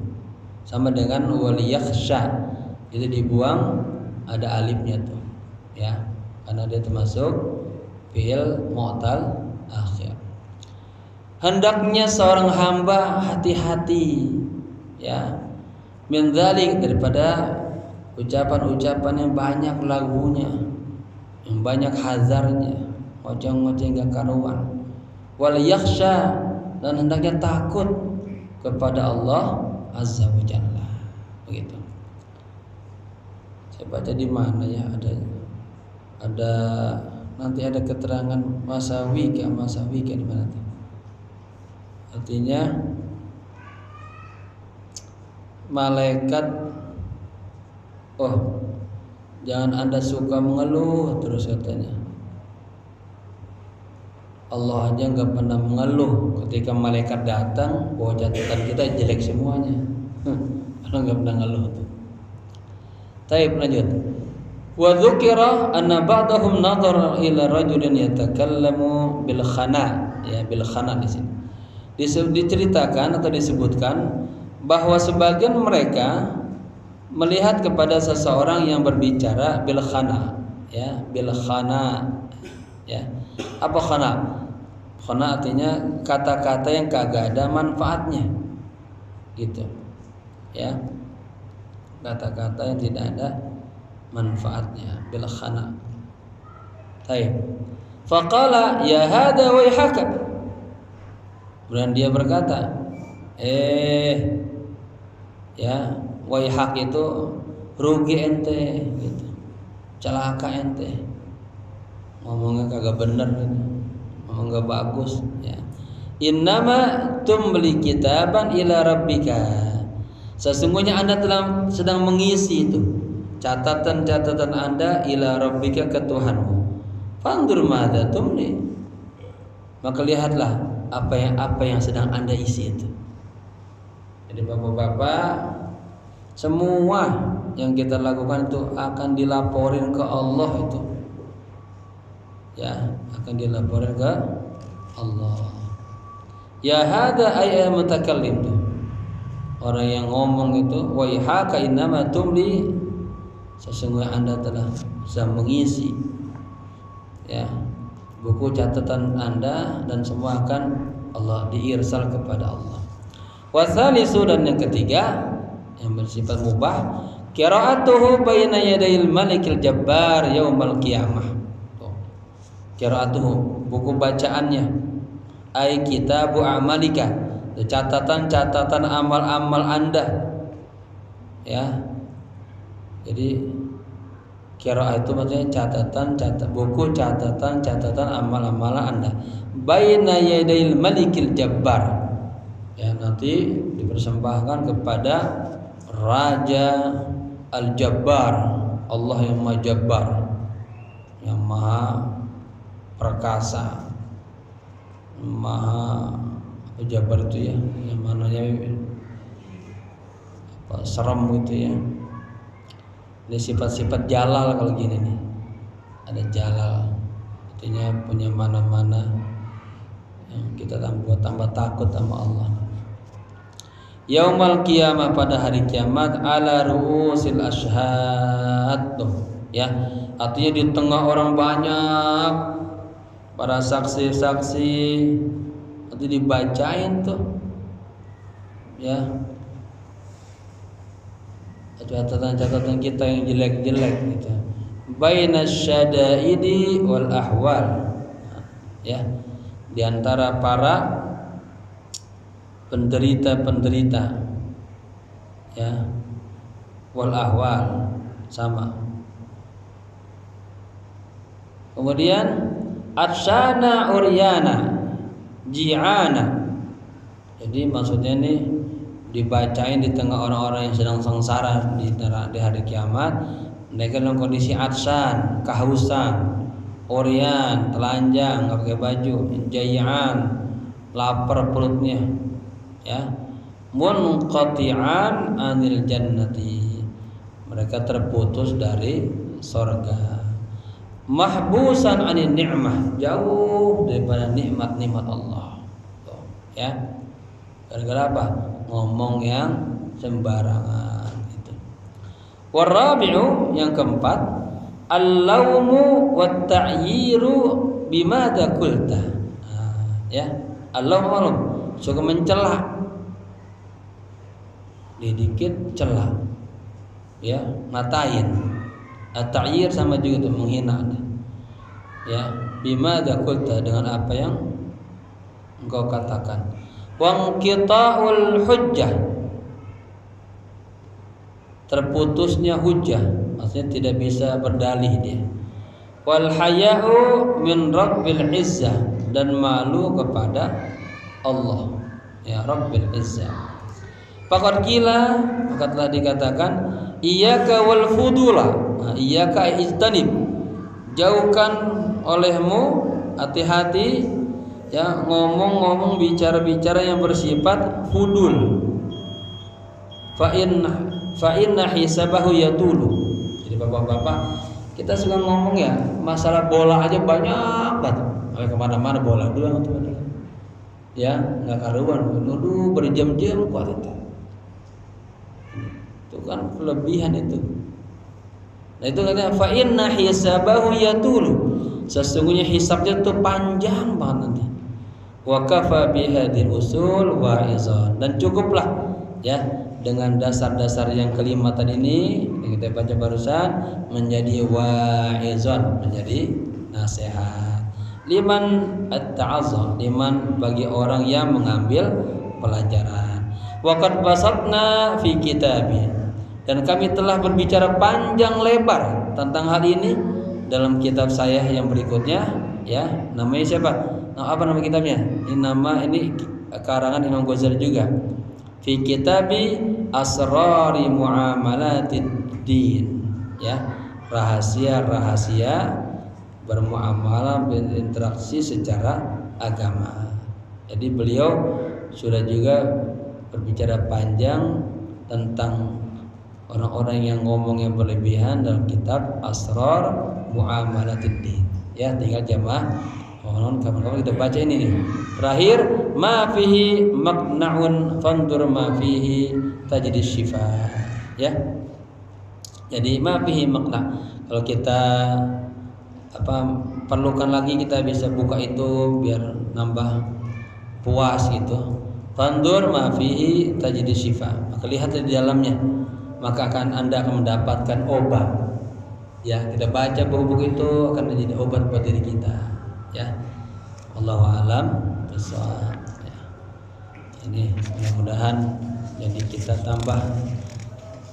Sama dengan waliyakhsha, itu dibuang, ada alifnya tuh ya, karena dia termasuk fi'il mu'tal akhir. Hendaknya seorang hamba hati-hati ya, min dzalik, daripada ucapan-ucapan yang banyak lagunya, yang banyak hazarnya, ngoceh-ngoceh enggak karuan. Wal yakhsha, dan hendaknya takut kepada Allah Azza wa Jalla. Begitu. Saya baca di mana ya, ada nanti ada keterangan masawika di mana tuh? Artinya malaikat, jangan Anda suka mengeluh terus katanya. Allah aja nggak pernah mengeluh ketika malaikat datang bawa catatan kita jelek semuanya. Allah nggak pernah ngeluh tuh. Taib, lanjut. Wa dzukira anna ba'dahum nadhara ila rajulin yatakallamu bil khana, ya bil khana di sini. Diceritakan atau disebutkan bahwa sebagian mereka melihat kepada seseorang yang berbicara bil khana, ya bil khana, ya. Apa khana? Khana artinya kata-kata yang kagak ada manfaatnya, gitu, ya. Kata-kata yang tidak ada manfaatnya, bil khana. Taib. Faqala ya hada waihaka. Kemudian dia berkata, ya, waihak itu rugi ente, gitu. Celaka ente. Ngomongnya kagak bener gitu. Ngomong gak bagus, ya. Innama tumli kitaban ila rabbika. Sesungguhnya Anda sedang mengisi itu catatan-catatan Anda ila rabbika, ke Tuhanmu. Fandur madza tumli. Maka lihatlah apa yang sedang Anda isi itu. Jadi bapak-bapak, semua yang kita lakukan itu akan dilaporin ke Allah itu. Ya, akan dilaporin ke Allah. Ya hada ay mutakallim tuh. Orang yang ngomong itu, waihaka innama tumli, sesungguhnya Anda telah bisa mengisi, ya, buku catatan Anda, dan semua akan Allah diirsal kepada Allah. Wasalisu, dan yang ketiga yang bersifat mubah, qira'atuhu baina yadayil malikil jabbar yaumal qiyamah. Qira'atuhu, buku bacaannya, ai kitabu amalika, catatan-catatan amal-amal Anda, ya. Jadi qira'ah itu maksudnya buku catatan amal-amal Anda, baina yadayil malikil jabbar, ya, nanti dipersembahkan kepada Raja Al-Jabbar, Allah yang Maha Jabbar, yang Maha perkasa, Maha Jabbar itu ya, yang mananya serem gitu ya. Ini sifat-sifat jalal kalau gini nih. Ada jalal, artinya punya mana-mana yang kita tambah takut sama Allah. Yaumal qiyamah, pada hari kiamat, ala ru'usil ashhad tuh, ya. Artinya di tengah orang banyak, para saksi-saksi, nanti dibacain tuh, ya, catatan-catatan kita yang jelek-jelek gitu. Bainas syada'idi wal ahwal, ya, di antara para penderita-penderita, ya, wal ahwal, sama. Kemudian atsana uryana ji'ana. Jadi maksudnya ini dibacain di tengah orang-orang yang sedang sengsara di hari kiamat, Mereka dalam kondisi atsan, kehausan, orian, telanjang, nggak pakai baju, jayaan, lapar perutnya, ya. Munqati'an anil jannati, mereka terputus dari surga. Mahbusan anil ni'mah, jauh daripada nikmat-nikmat Allah. Tuh, ya. Gara-gara apa? Ngomong yang sembarangan itu. Warabi'u, yang keempat, al-laumu wat ta'yiru bimada qulta. Ya, al-laum suka mencela, dikit celah, ya, ngatain. At-ta'yir sama juga itu menghina, ya. Bimada qulta, dengan apa yang engkau katakan. Wanqita'ul hujjah, terputusnya hujjah, maksudnya tidak bisa berdalih dia. Wal haya'u min rabbil izzah, dan malu kepada Allah, ya, Rabbil izzah. Faqad qila, maka telah dikatakan, iyyaka wal fudula, iyyaka ijtanib, jauhkan olehmu, hati-hati, ya, ngomong-ngomong, bicara-bicara yang bersifat fudul. Fa inna hisabahu yatulu. Jadi bapak-bapak, kita suka ngomong ya, masalah bola aja banyak banget. Sampai kemana-mana bola doang tuh, ya, nggak karuan, nuduh berjam-jam kuat itu. Itu kan kelebihan itu. Nah itu katanya fa inna hisabahu yatulu, sesungguhnya hisabnya tuh panjang banget nanti. Wa kafa bihadil usul wa'izan, dan cukuplah, ya, dengan dasar-dasar yang kelima tadi ini yang kita baca barusan menjadi wa'izan, menjadi nasihat. Liman at-ta'azzah, liman bagi orang yang mengambil pelajaran. Wa qad basatna fi kitabi, dan kami telah berbicara panjang lebar tentang hal ini dalam kitab saya yang berikutnya, ya. Namanya siapa? Nah, apa nama kitabnya? Ini karangan Imam Ghazali juga. Fi kitabi asrari muamalatid din, ya, rahasia-rahasia bermuamalah, berinteraksi secara agama. Jadi beliau sudah juga berbicara panjang tentang orang-orang yang ngomong yang berlebihan dalam kitab Asrar Muamalatid Din. Ya, tinggal jamaah kapan-kapan kita baca ini nih. Terakhir, ma fihi maqna'un fandur ma fihi tajdi syifa. Ya. Jadi ma fihi maqna'. Kalau kita perlukan lagi, kita bisa buka itu biar nambah puas gitu. Fandur ma fihi tajdi syifa. Maka lihat di dalamnya, maka Anda akan mendapatkan obat. Ya, kita baca buku-buku itu akan menjadi obat buat diri kita. Ya, Allahu a'lam bishawab. Ya. Ini mudah-mudahan jadi kita tambah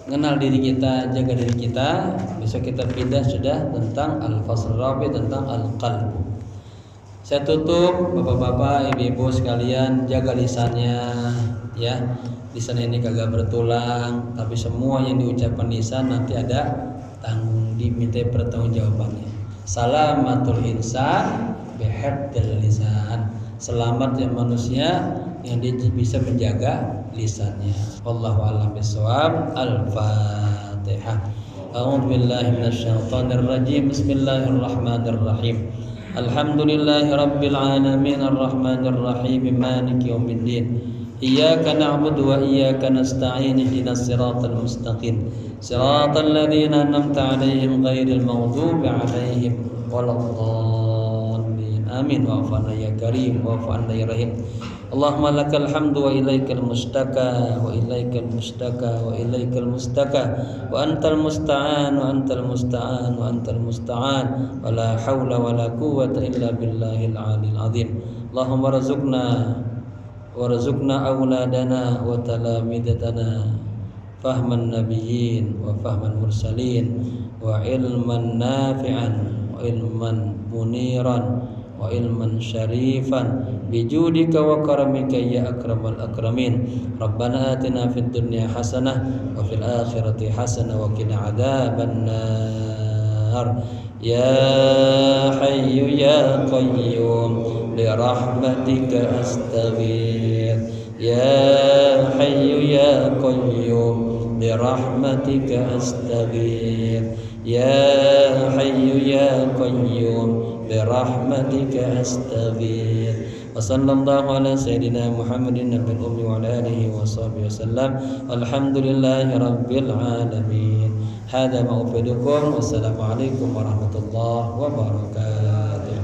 mengenal diri kita, jaga diri kita. Besok kita pindah sudah tentang al-fasl rabi, tentang al-qalb. Saya tutup, bapak-bapak, ibu-ibu sekalian, jaga lisannya, ya. Lisan ini kagak bertulang, tapi semua yang diucapkan lisan nanti ada diminta pertanggungjawabannya. Salamatul insan bihifdzil lisan, selamatnya manusia yang dia bisa menjaga lisannya. Wallahu a'lam bishawab. Al-Fatihah. A'udzu billahi minasyaitonir rajim. Bismillahirrahmanirrahim. Alhamdulillahi rabbil alamin arrahmanir rahim maliki yaumiddin. Iyyaka na'budu wa iyyaka nasta'in ihdinas siratal mustaqim siratal ladzina an'amta 'alaihim ghairil maghdubi 'alaihim waladdallin. Amin. Wa'fu 'anna ya karim wa'fu 'anna ya rahim. Allahumma lakal hamdu wa ilaikal mustaka wa ilaikal mustaka wa ilaikal mustaka wa antal musta'an wa antal musta'an wa antal musta'an wa la haula wa la quwwata illa billahil 'aliyil 'azim. Allahumma warzuqna auladana wa talamidatana fahman nabiyyin wa fahman mursalin wa ilman nafi'an wa ilman muniran wa ilman syarifan bijudika wa karamika ya akramal akramin. Rabbana atina fid dunya hasanah wa fil akhirati hasanah wa qina adzabannar. Ya hayyu ya qayyum bi rahmatika astaghith. Ya hayyu ya qayyum bi rahmatika astaghith. Ya hayyu ya qayyum bi rahmatika astaghith. Wa sallallahu ala sayyidina Muhammadin nabiyil ummi wa ala alihi wa sahbihi wasallam. Alhamdulillahi rabbil alamin. Hadza ma ufidukum. Wassalamualaikum warahmatullahi wabarakatuh.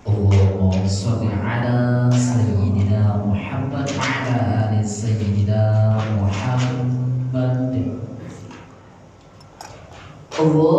Allahumma sholli ala sayyidina Muhammad wa ala ali sayyidina Muhammad. Allah